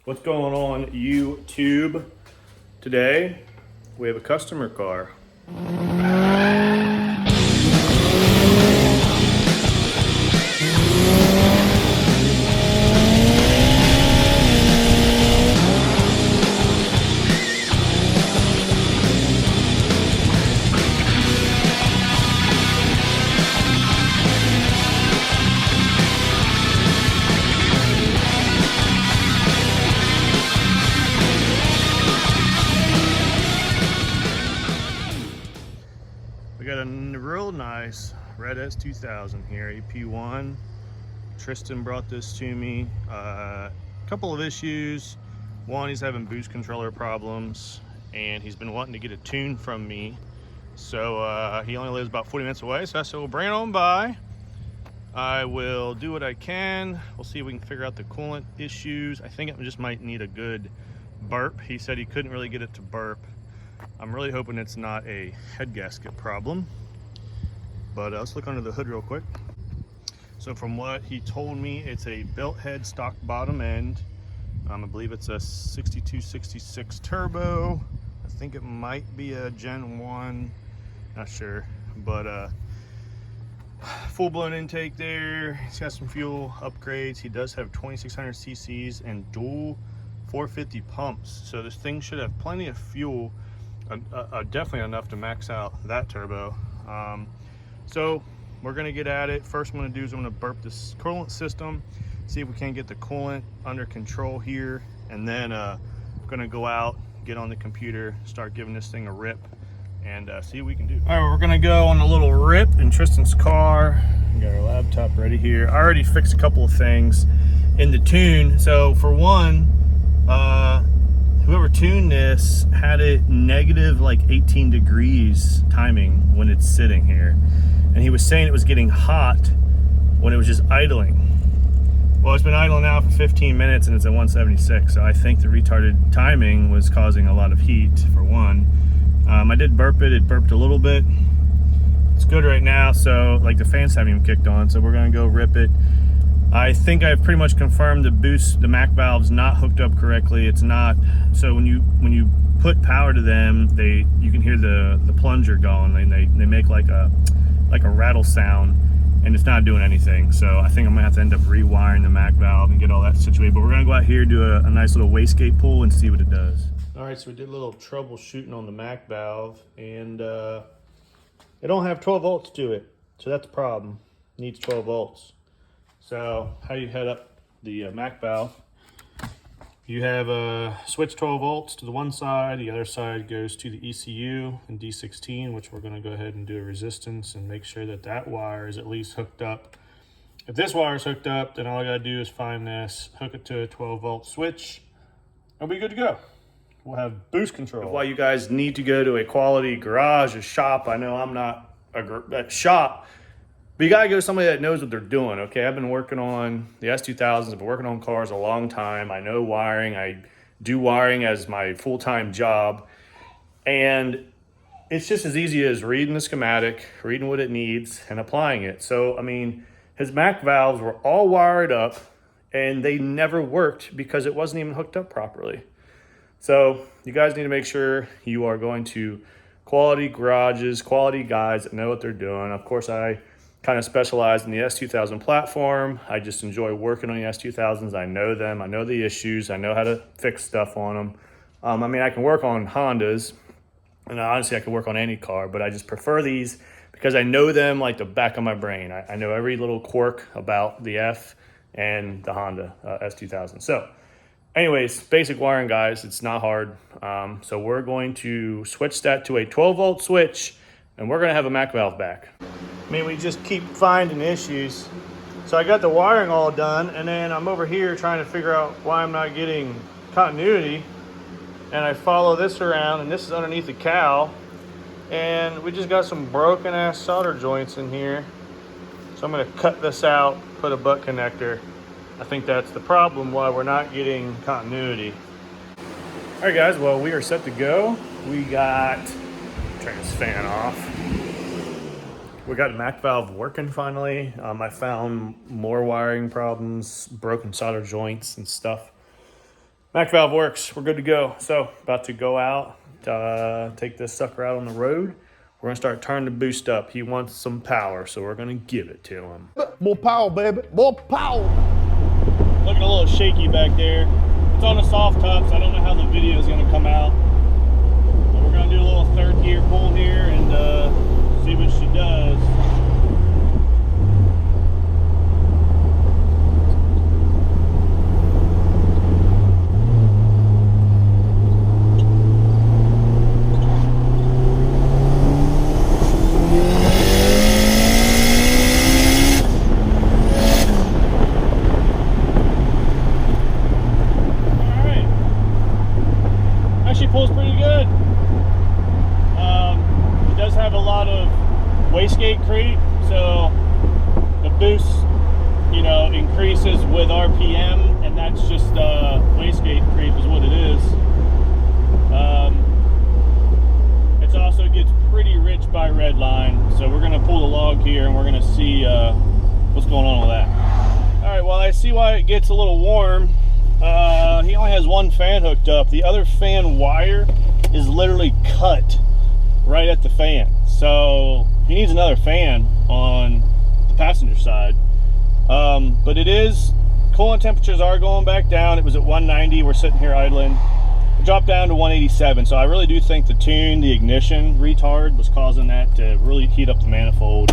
What's going on YouTube? Today we have a customer car. We got a real nice red S2000 here, AP1. Tristan brought this to me. A couple of issues. One, he's having boost controller problems, and he's been wanting to get a tune from me. So he only lives about 40 minutes away, so I said, well, bring it on by. I will do what I can. We'll see if we can figure out the coolant issues. I think it just might need a good burp. He said he couldn't really get it to burp. I'm really hoping it's not a head gasket problem, but let's look under the hood real quick. So from what he told me, it's a built head stock bottom end. I believe it's a 6266 turbo. I think it might be a Gen 1, not sure, but full-blown intake there. He's got some fuel upgrades. He does have 2600 cc's and dual 450 pumps, so this thing should have plenty of fuel. Definitely enough to max out that turbo. So we're gonna get at it. First I'm gonna do is I'm gonna burp this coolant system, see if we can get the coolant under control here, and then gonna go out, get on the computer, start giving this thing a rip, and see what we can do. All right, we're gonna go on a little rip in Tristan's car. We got our laptop ready here. I already fixed a couple of things in the tune. So for one, whoever tuned this had it negative like 18 degrees timing when it's sitting here. And he was saying it was getting hot when it was just idling. Well, it's been idling now for 15 minutes and it's at 176. So I think the retarded timing was causing a lot of heat for one. I did burp it, it burped a little bit. It's good right now, so like the fans haven't even kicked on, so we're gonna go rip it. I think I've pretty much confirmed the MAC valve's not hooked up correctly. It's not. So when you put power to them, you can hear the plunger going. They make like a rattle sound, and it's not doing anything. So I think I'm gonna have to end up rewiring the MAC valve and get all that situated. But we're gonna go out here, do a nice little wastegate pull and see what it does. All right, so we did a little troubleshooting on the MAC valve, and it don't have 12 volts to it, so that's a problem. It needs 12 volts. So how you head up the MAC valve, you have a switch 12 volts to the one side, the other side goes to the ECU and D16, which we're gonna go ahead and do a resistance and make sure that that wire is at least hooked up. If this wire is hooked up, then all I gotta do is find this, hook it to a 12 volt switch, and we'll be good to go. We'll have boost control. Why you guys need to go to a quality garage or shop, I know I'm not a shop, but you gotta go to somebody that knows what they're doing, okay? I've been working on the S2000s, I've been working on cars a long time. I know wiring, I do wiring as my full-time job. And it's just as easy as reading the schematic, reading what it needs, and applying it. So, I mean, his MAC valves were all wired up, and they never worked because it wasn't even hooked up properly. So, you guys need to make sure you are going to quality garages, quality guys that know what they're doing. Of course, I kind of specialize in the S2000 platform. I just enjoy working on the S2000s. I know them, I know the issues, I know how to fix stuff on them. I mean, I can work on Hondas, and honestly, I can work on any car, but I just prefer these because I know them like the back of my brain. I know every little quirk about the F and the Honda S2000. So anyways, basic wiring, guys, it's not hard. So we're going to switch that to a 12 volt switch, and we're gonna have a MAC valve back. I mean, we just keep finding issues. So I got the wiring all done, and then I'm over here trying to figure out why I'm not getting continuity. And I follow this around, and this is underneath the cowl. And we just got some broken ass solder joints in here. So I'm gonna cut this out, put a butt connector. I think that's the problem why we're not getting continuity. All right, guys, well, we are set to go. We got, turn this fan off. We got the MAC valve working finally. I found more wiring problems, broken solder joints and stuff. Mac valve works. We're good to go. So about to go out, take this sucker out on the road. We're gonna start turning the boost up. He wants some power, so we're gonna give it to him. More power, baby. More power. Looking a little shaky back there. It's on a soft top, so I don't know how the video is gonna come out. But we're gonna do a little third gear pull here and see what she does. Pulls pretty good. It does have a lot of wastegate creep, so the boost, you know, increases with RPM, and that's just wastegate creep is what it is. It also gets pretty rich by red line, so we're gonna pull the log here and we're gonna see what's going on with that. All right, well, I see why it gets a little warm. He only has one fan hooked up. The other fan wire is literally cut right at the fan. So he needs another fan on the passenger side. But it is, coolant temperatures are going back down. It was at 190. We're sitting here idling. It dropped down to 187. So I really do think the tune, the ignition retard was causing that to really heat up the manifold.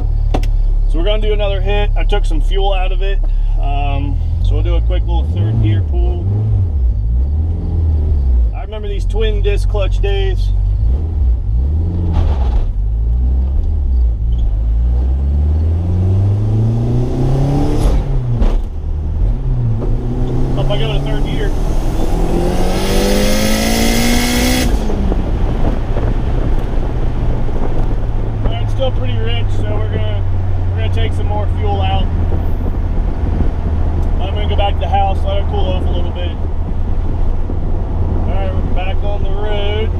So we're going to do another hit. I took some fuel out of it. So we'll do a quick little third gear pull. I remember these twin disc clutch days. Hope I go to third gear. Alright, it's still pretty rich, so we're gonna take some more fuel out. I'm gonna go back to the house, let it cool off a little bit. Alright, we're back on the road.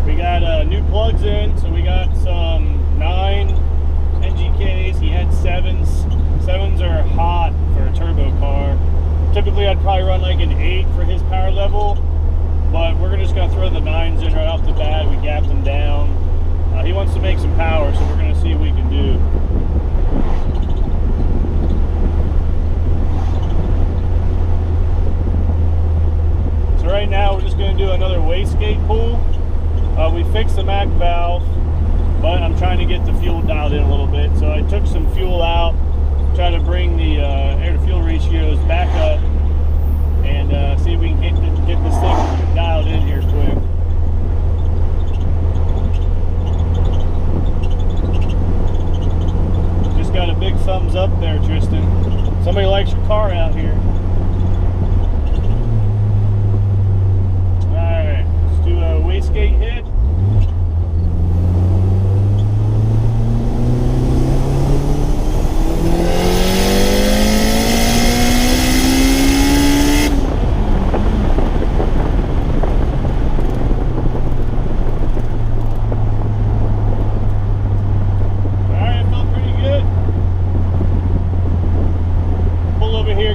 We got new plugs in, so we got some 9 NGKs. He had 7s. 7s are hot for a turbo car. Typically I'd probably run like an 8 for his power level, but we're just gonna throw the 9s in right off the bat. We gapped them down. He wants to make some power, so we're going to see what we can do. So right now we're just going to do another wastegate pull. We fixed the Mac valve, but I'm trying to get the fuel dialed in a little bit. So I took some fuel out, try to bring the air to fuel ratios back up, and see if we can get this thing dialed in here quick. Got a big thumbs up there, Tristan. Somebody likes your car out here. Alright, let's do a wastegate hit.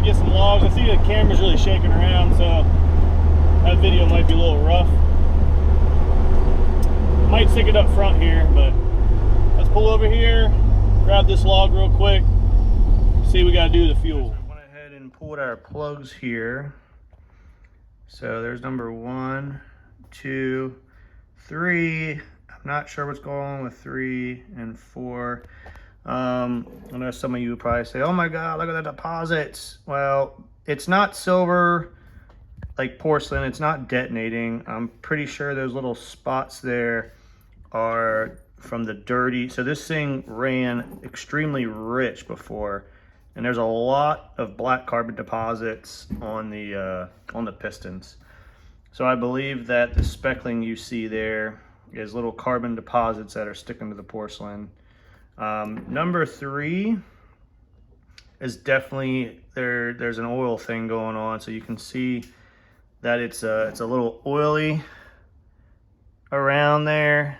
Get some logs. I see the camera's really shaking around, so that video might be a little rough. Might stick it up front here, but let's pull over here, grab this log real quick, see what we got to do to the fuel. I went ahead and pulled our plugs here. So there's number 1, 2, 3. I'm not sure what's going on with 3 and 4. I know some of you would probably say, oh my god, look at the deposits. Well, it's not silver like porcelain, it's not detonating. I'm pretty sure those little spots there are from the dirty. So this thing ran extremely rich before, and there's a lot of black carbon deposits on the pistons. So I believe that the speckling you see there is little carbon deposits that are sticking to the porcelain. Number 3 is definitely there's an oil thing going on, so you can see that it's a little oily around there.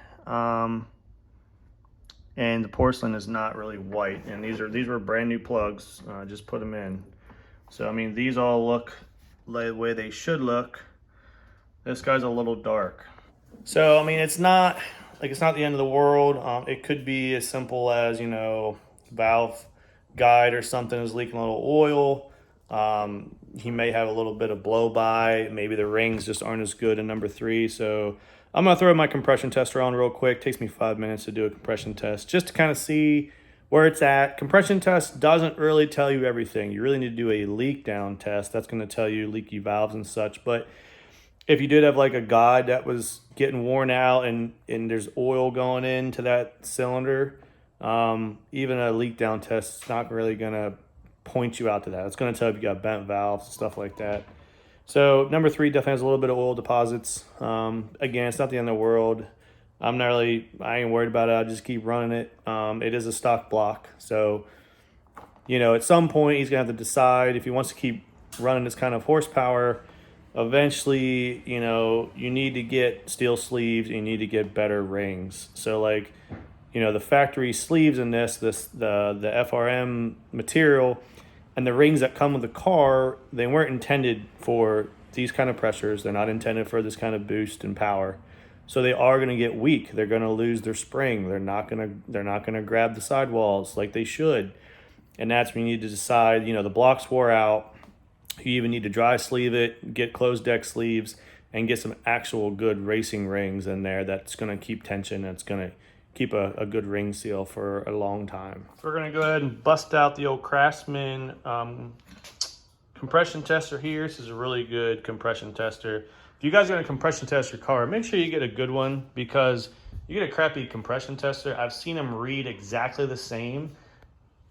and the porcelain is not really white. And these were brand new plugs. Just put them in. So I mean, these all look like the way they should look. This guy's a little dark. So I mean, it's not the end of the world. It could be as simple as, you know, valve guide or something is leaking a little oil. He may have a little bit of blow by. Maybe the rings just aren't as good in number 3. So I'm gonna throw my compression tester on real quick. Takes me 5 minutes to do a compression test just to kind of see where it's at. Compression test doesn't really tell you everything. You really need to do a leak down test. That's gonna tell you leaky valves and such. But if you did have like a guide that was getting worn out and there's oil going into that cylinder, even a leak down test is not really gonna point you out to that. It's gonna tell if you got bent valves, stuff like that. So number 3 definitely has a little bit of oil deposits. Again, it's not the end of the world. I ain't worried about it. I'll just keep running it. It is a stock block. So, you know, at some point he's gonna have to decide if he wants to keep running this kind of horsepower. Eventually, you know, you need to get steel sleeves and you need to get better rings. So like, you know, the factory sleeves in the FRM material and the rings that come with the car, they weren't intended for these kind of pressures. They're not intended for this kind of boost and power. So they are going to get weak. They're going to lose their spring. They're not going to grab the sidewalls like they should. And that's when you need to decide, you know, the block's wore out. You even need to dry sleeve it, get closed deck sleeves, and get some actual good racing rings in there that's going to keep tension. That's going to keep a good ring seal for a long time. So we're going to go ahead and bust out the old Craftsman compression tester here. This is a really good compression tester. If you guys are going to compression test your car, make sure you get a good one, because you get a crappy compression tester, I've seen them read exactly the same.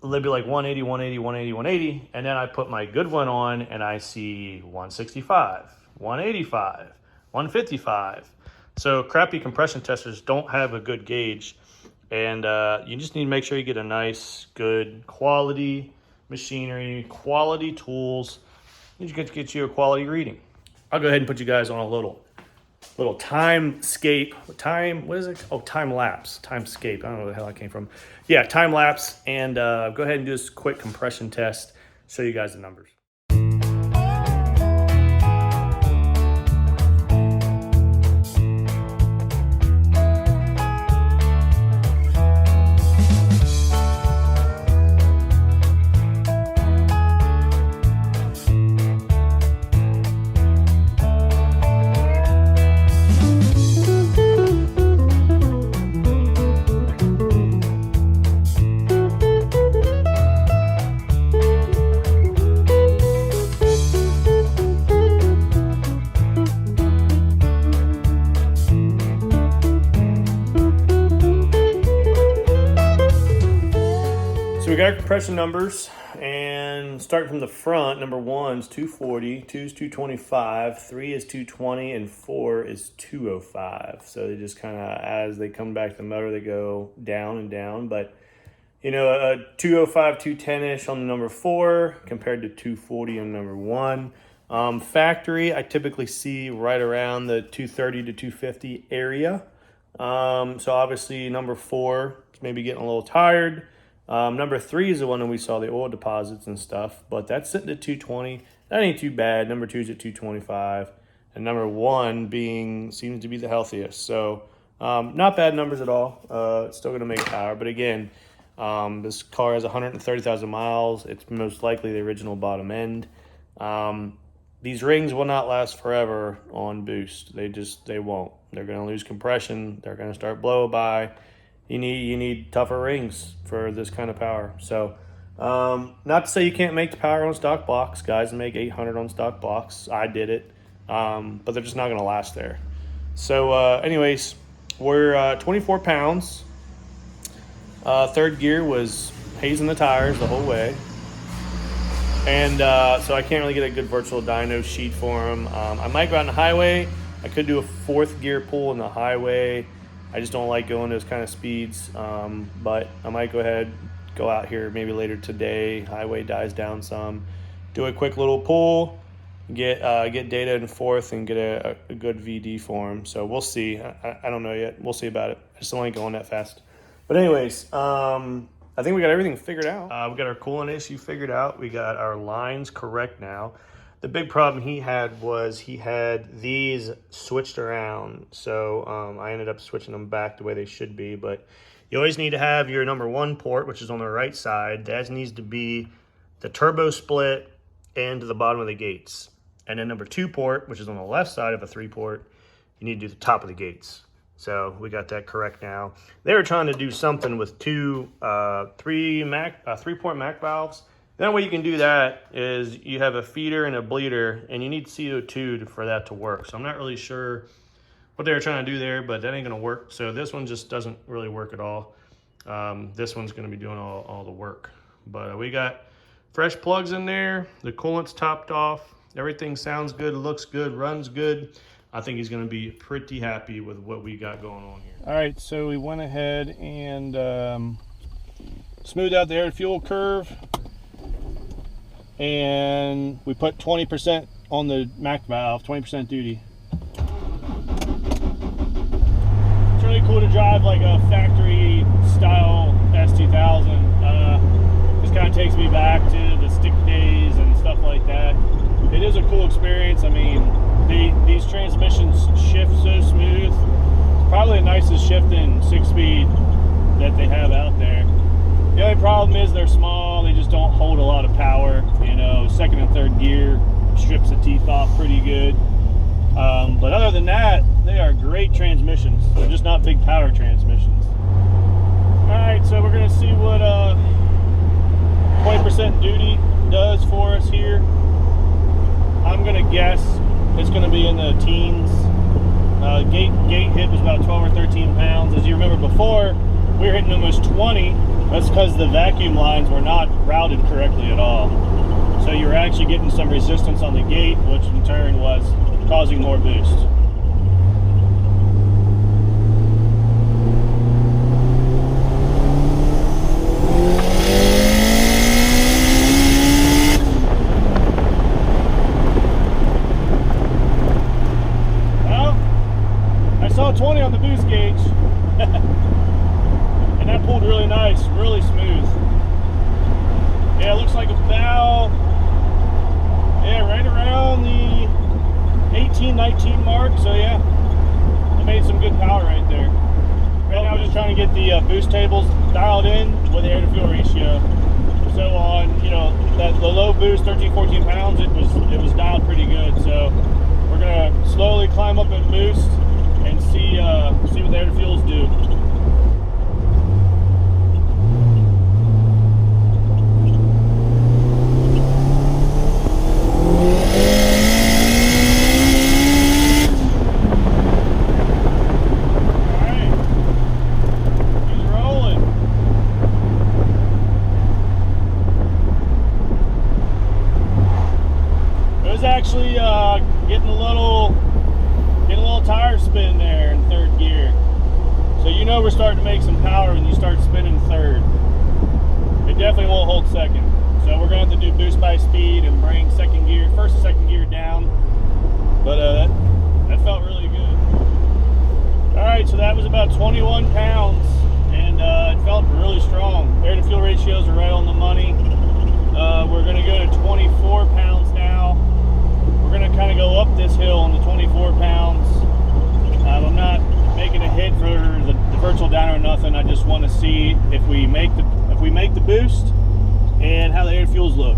They'll be like 180, 180, 180, 180. And then I put my good one on and I see 165, 185, 155. So crappy compression testers don't have a good gauge. And you just need to make sure you get a nice, good quality machinery, quality tools. You just get you a quality reading. I'll go ahead and put you guys on a little timescape. What is it? Oh, time lapse. Timescape. I don't know where the hell that came from. Yeah, time lapse. And go ahead and do this quick compression test. Show you guys the numbers. So we got our compression numbers, and starting from the front, number 1 is 240, 2 is 225, 3 is 220, and 4 is 205. So they just kind of, as they come back to the motor, they go down and down. But, you know, a 205, 210-ish on the number 4 compared to 240 on number 1. Factory, I typically see right around the 230 to 250 area. So obviously number 4 is maybe getting a little tired. Number 3 is the one that we saw the oil deposits and stuff, but that's sitting at 220. That ain't too bad. Number 2 is at 225, and number 1 seems to be the healthiest. So not bad numbers at all. It's still going to make power, but again, this car has 130,000 miles. It's most likely the original bottom end. These rings will not last forever on boost. They won't. They're going to lose compression. They're going to start blow by. You need tougher rings for this kind of power. So not to say you can't make the power on stock blocks. Guys make 800 on stock blocks. I did it, but they're just not going to last there. So anyways, we're 24 pounds. Third gear was hazing the tires the whole way. And so I can't really get a good virtual dyno sheet for them. I might go out on the highway. I could do a 4th gear pull in the highway. I just don't like going those kind of speeds, but I might go out here maybe later today. Highway dies down some, do a quick little pull, get data in 4th, and get a good VD for him. So we'll see. I don't know yet. We'll see about it. I just don't like going that fast. But anyways, I think we got everything figured out. We got our coolant issue figured out. We got our lines correct now. The big problem he had was he had these switched around. So I ended up switching them back the way they should be. But you always need to have your number 1 port, which is on the right side. That needs to be the turbo split and to the bottom of the gates. And then number 2 port, which is on the left side of a 3-port, you need to do the top of the gates. So we got that correct now. They were trying to do something with 3-port Mac valves. The only way you can do that is you have a feeder and a bleeder, and you need CO2 for that to work. So I'm not really sure what they were trying to do there, but that ain't gonna work. So this one just doesn't really work at all. This one's gonna be doing all the work. But we got fresh plugs in there. The coolant's topped off. Everything sounds good, looks good, runs good. I think he's going to be pretty happy with what we got going on here. All right, so we went ahead and smoothed out the air to fuel curve, and we put 20% on the Mac valve, 20% duty. It's really cool to drive like a factory style S2000. Just kind of takes me back to the stick days and stuff like that. It is a cool experience. I mean, these transmissions shift so smooth. It's probably the nicest shifting 6-speed that they have out there. The only problem is they're small. They just don't hold a lot of power. You know, 2nd and 3rd gear strips the teeth off pretty good. But other than that, they are great transmissions. They're just not big power transmissions. All right, so we're gonna see what 20% duty does for us here. I'm gonna guess it's gonna be in the teens. Gate hit was about 12 or 13 pounds. As you remember before, we were hitting almost 20. That's because the vacuum lines were not routed correctly at all. So you were actually getting some resistance on the gate, which in turn was causing more boost. I saw 20 on the boost gauge, and that pulled really nice, really smooth. Yeah, it looks like about, right around the 18, 19 mark. So yeah, I made some good power right there. Right now, I'm just trying to get the boost tables dialed in with the air to fuel ratio. So on, the low boost, 13, 14 pounds, it was dialed pretty good. So we're gonna slowly climb up and boost and see what the air to fuels do. Actually getting a little tire spin there in 3rd gear. So we're starting to make some power when you start spinning 3rd. It definitely won't hold 2nd. So we're gonna have to do boost by speed and bring 1st and 2nd gear down. But that felt really good. All right, so that was about 21 pounds, and it felt really strong. Air to fuel ratios are right on the money. We're gonna go to 24 pounds now. We're going to kind of go up this hill on the 24 pounds. I'm not making a hit for the virtual downer or nothing. I just want to see if we make the boost and how the air fuels look.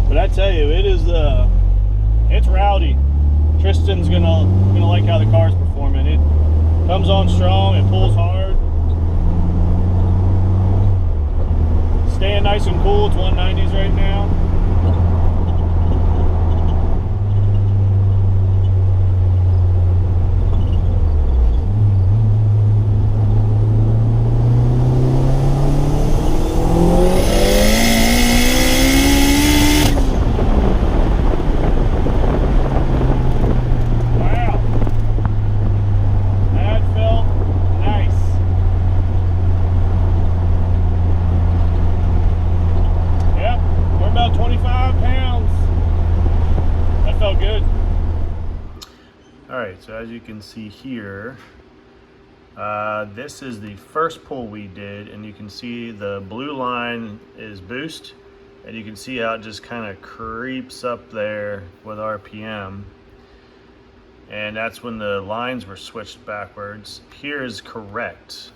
But I tell you, it's rowdy. Tristan's gonna like how the car's performing. It comes on strong, it pulls hard. Staying nice and cool. It's 190s right now. Wow. That felt nice. About So as you can see here, this is the first pull we did, and you can see the blue line is boost, and you can see how it just kind of creeps up there with RPM. And that's when the lines were switched backwards. Here is correct.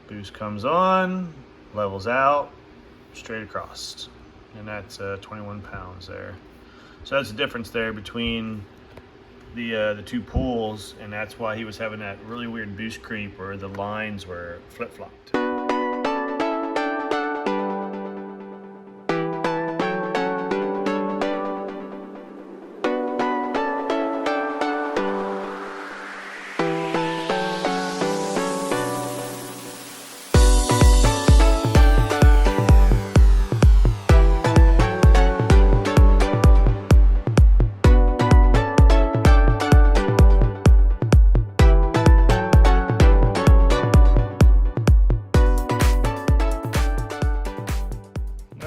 Boost comes on, levels out, straight across. And that's 21 pounds there. So that's the difference there between the two pulls, and that's why he was having that really weird boost creep where the lines were flip-flopped.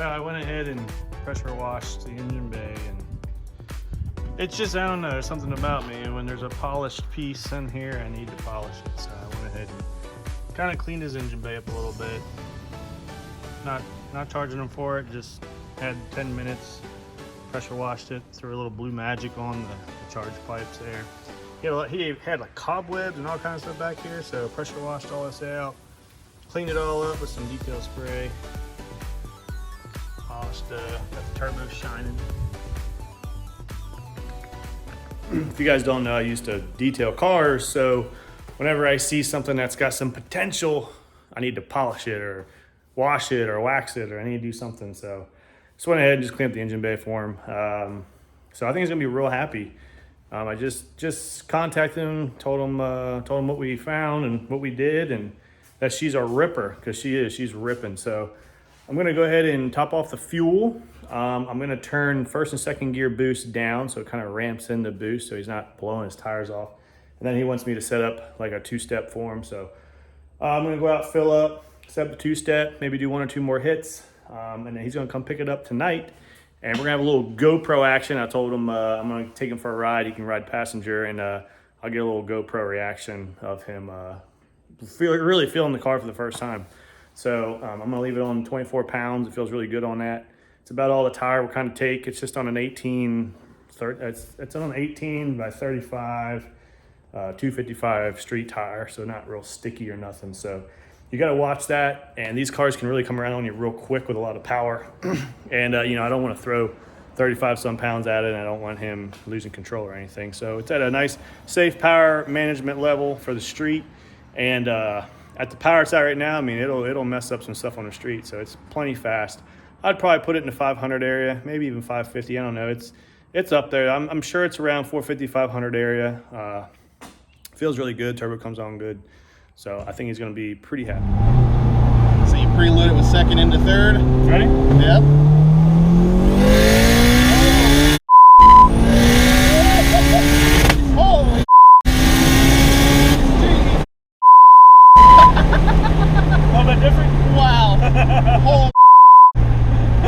I went ahead and pressure washed the engine bay, and it's just, I don't know, there's something about me, and when there's a polished piece in here, I need to polish it. So I went ahead and kind of cleaned his engine bay up a little bit. Not charging him for it, just had 10 minutes, pressure washed it, threw a little blue magic on the charge pipes there. He had like cobwebs and all kinds of stuff back here, so pressure washed all this out, cleaned it all up with some detail spray. Polished, got the turbo shining. If you guys don't know, I used to detail cars, so whenever I see something that's got some potential, I need to polish it or wash it or wax it, or I need to do something. So just went ahead and just cleaned up the engine bay for him. So I think he's gonna be real happy. I just contacted him, told him what we found and what we did, and that she's a ripper, because she's ripping. So I'm gonna go ahead and top off the fuel. I'm gonna turn first and second gear boost down, so it kind of ramps in the boost so he's not blowing his tires off. And then he wants me to set up like a two-step for him. So I'm gonna go out, fill up, set up the two-step, maybe do one or two more hits. And then he's gonna come pick it up tonight. And we're gonna have a little GoPro action. I told him I'm gonna take him for a ride. He can ride passenger, and I'll get a little GoPro reaction of him really feeling the car for the first time. So I'm gonna leave it on 24 pounds. It feels really good on that. It's about all the tire will kind of take. It's just on an 18 by 35, 255 street tire, so not real sticky or nothing. So you gotta watch that. And these cars can really come around on you real quick with a lot of power. And I don't wanna throw 35 some pounds at it, and I don't want him losing control or anything. So it's at a nice, safe power management level for the street. And at the power it's at right now, I mean, it'll mess up some stuff on the street, so it's plenty fast. I'd probably put it in the 500 area, maybe even 550. I don't know. It's up there. I'm sure it's around 450, 500 area. Feels really good. Turbo comes on good. So I think he's going to be pretty happy. So you preload it with second into third. Ready? Yep. Holy A little bit different? wow. Holy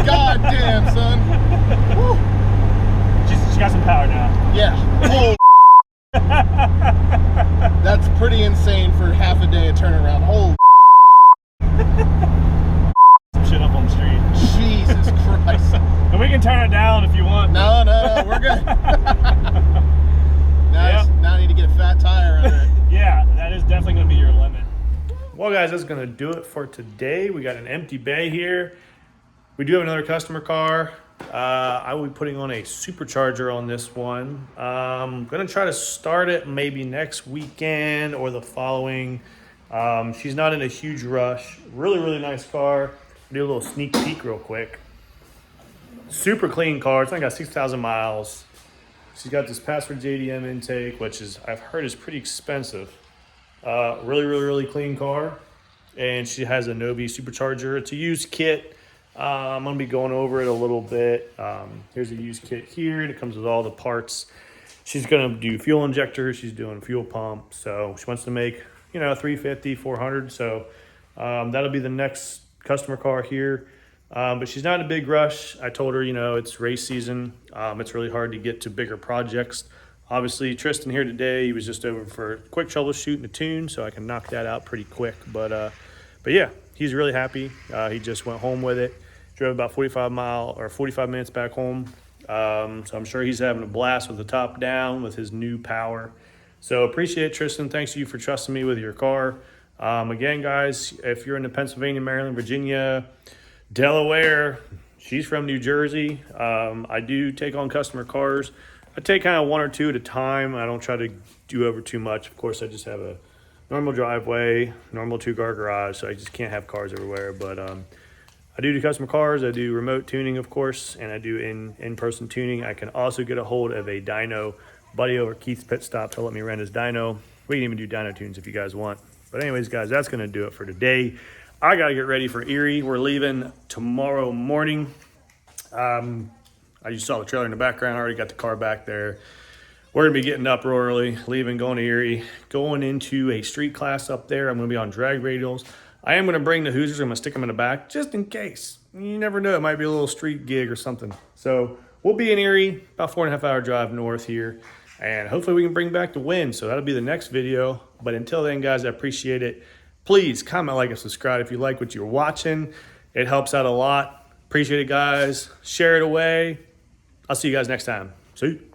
God damn, son. Woo. She got some power now. Yeah. Holy that's pretty insane for half a day of turnaround. Holy Some shit up on the street. Jesus Christ. And we can turn it down if you want. No, we're good. Now I need to get a fat tire under it. Yeah, that is definitely going to be your limit. Well, guys, that's going to do it for today. We got an empty bay here. We do have another customer car. I will be putting on a supercharger on this one. I'm going to try to start it maybe next weekend or the following. She's not in a huge rush. Really, really nice car. I'll do a little sneak peek real quick. Super clean car. It's only got 6,000 miles. She's got this password JDM intake, which is, I've heard, is pretty expensive. Really, really, really clean car. And she has a Novi supercharger. It's a used kit. I'm going to be going over it a little bit. Here's a used kit here. It comes with all the parts. She's going to do fuel injector. She's doing fuel pump. So she wants to make, 350, 400. So that'll be the next customer car here. But she's not in a big rush. I told her, it's race season. It's really hard to get to bigger projects Obviously, Tristan here today, he was just over for a quick troubleshoot and a tune, so I can knock that out pretty quick. But yeah, he's really happy. He just went home with it, drove about 45 minutes back home. So I'm sure he's having a blast with the top down with his new power. So appreciate it, Tristan. Thanks to you for trusting me with your car. Again, guys, if you're in the Pennsylvania, Maryland, Virginia, Delaware, she's from New Jersey. I do take on customer cars. I take kind of one or two at a time. I don't try to do over too much. Of course, I just have a normal driveway, normal 2-car garage, so I just can't have cars everywhere. But I do customer cars. I do remote tuning, of course, and I do in-person tuning. I can also get a hold of a dyno buddy over at Keith's Pit Stop to let me rent his dyno. We can even do dyno tunes if you guys want. But anyways, guys, that's going to do it for today. I got to get ready for Erie. We're leaving tomorrow morning. You saw the trailer in the background. I already got the car back there. We're going to be getting up real early, leaving, going to Erie, going into a street class up there. I'm going to be on drag radials. I am going to bring the Hoosiers. I'm going to stick them in the back just in case. You never know. It might be a little street gig or something. So we'll be in Erie, about 4.5 hour drive north here. And hopefully we can bring back the win. So that'll be the next video. But until then, guys, I appreciate it. Please comment, like, and subscribe if you like what you're watching. It helps out a lot. Appreciate it, guys. Share it away. I'll see you guys next time. See you.